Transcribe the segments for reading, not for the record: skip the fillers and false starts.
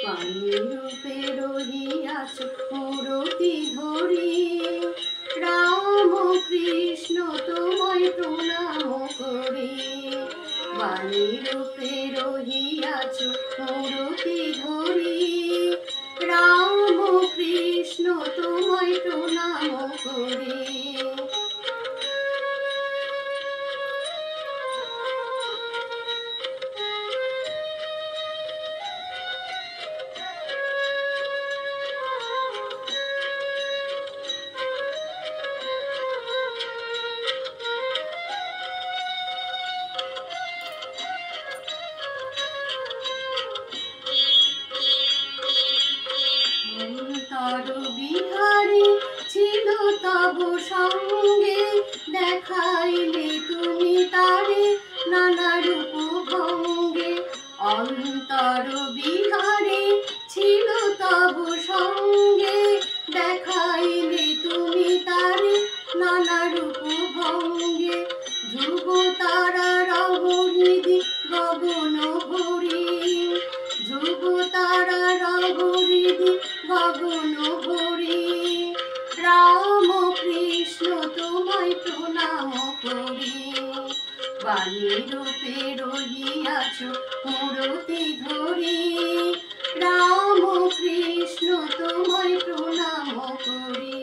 পানির রূপে রহিয়াছ মূরতি ধরি, রাম কৃষ্ণ তোমায় প্রণাম করি। পানির রূপে রহিয়াছ মূরতি ধরি, রাম কৃষ্ণ তোমায় প্রণাম করি। বিহারী ছিল তব সঙ্গে, দেখাইলে তুমি তারে নানা রূপ ভঙ্গে। অন্তর বিহারী ছিল তব সঙ্গে, দেখাইলে তুমি তারে নানা রূপ ভঙ্গে। ধ্রুব তারা রবহৃদি গগন ভরি, ধ্রুব তারা রবহৃদি গগন ভরি, রাম কৃষ্ণ তোমায় প্রণাম করি। বাণীর রূপে রহিয়াছ মূরতি ধরি, রাম কৃষ্ণ তোমায় প্রণাম করি।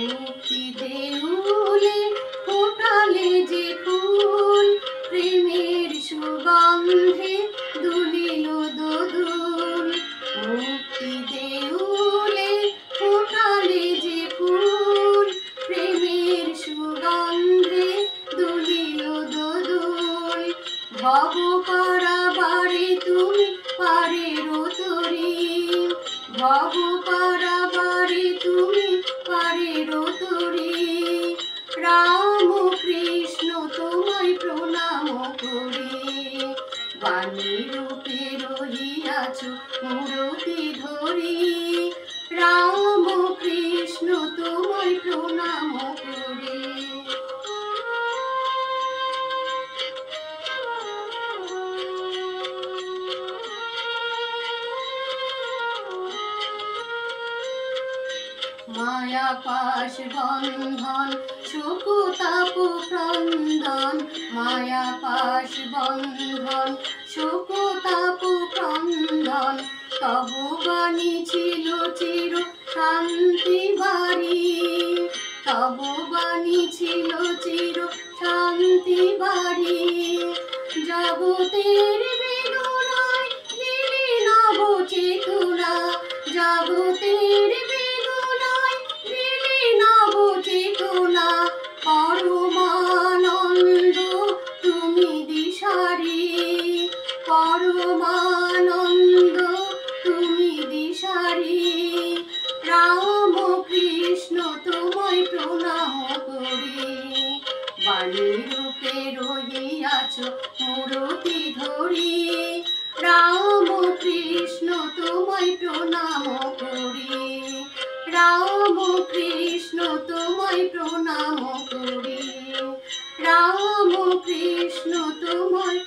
মুক্তি দেউলে ফোটালে যে ফুল, প্রেমের সুগন্ধে দুলিল দোদুল। মুক্তি দেউলে ফোটালে যে ফুল, প্রেমের সুগন্ধে দুলিল দোদুল। ভব পারাবারে তুমি পারের তরি, ভব পারাবারে তুমি পারের তরি, রাম কৃষ্ণ তোমায় প্রণাম করি। বাণীর রূপে রহিয়াছ মূরতি ধরি, রাম কৃষ্ণ তোমায় প্রণাম করি। মায়া পাশ বন্ধন শোক তাপ ক্রন্দন, মায়া পাশ বন্ধন শোক তাপ ক্রন্দন। তব বাণী ছিল চির শান্তি বাড়ি, তব বাণী ছিল চির শান্তি বাড়ি। জগতের বেদনায় দিলি নব চেতনা, জগতের চেতনা। পরমানন্দ তুমি দিশারি, পরমানন্দ তুমি দিশারি, রাম কৃষ্ণ তোমায় প্রণাম করি। বাণীর রূপে রহিয়াছ মূরতি ধরি, রাম কৃষ্ণ তোমায় প্রণাম করি। রাম কৃষ্ণ তোমায় প্রণাম করি, রাম কৃষ্ণ তোমায়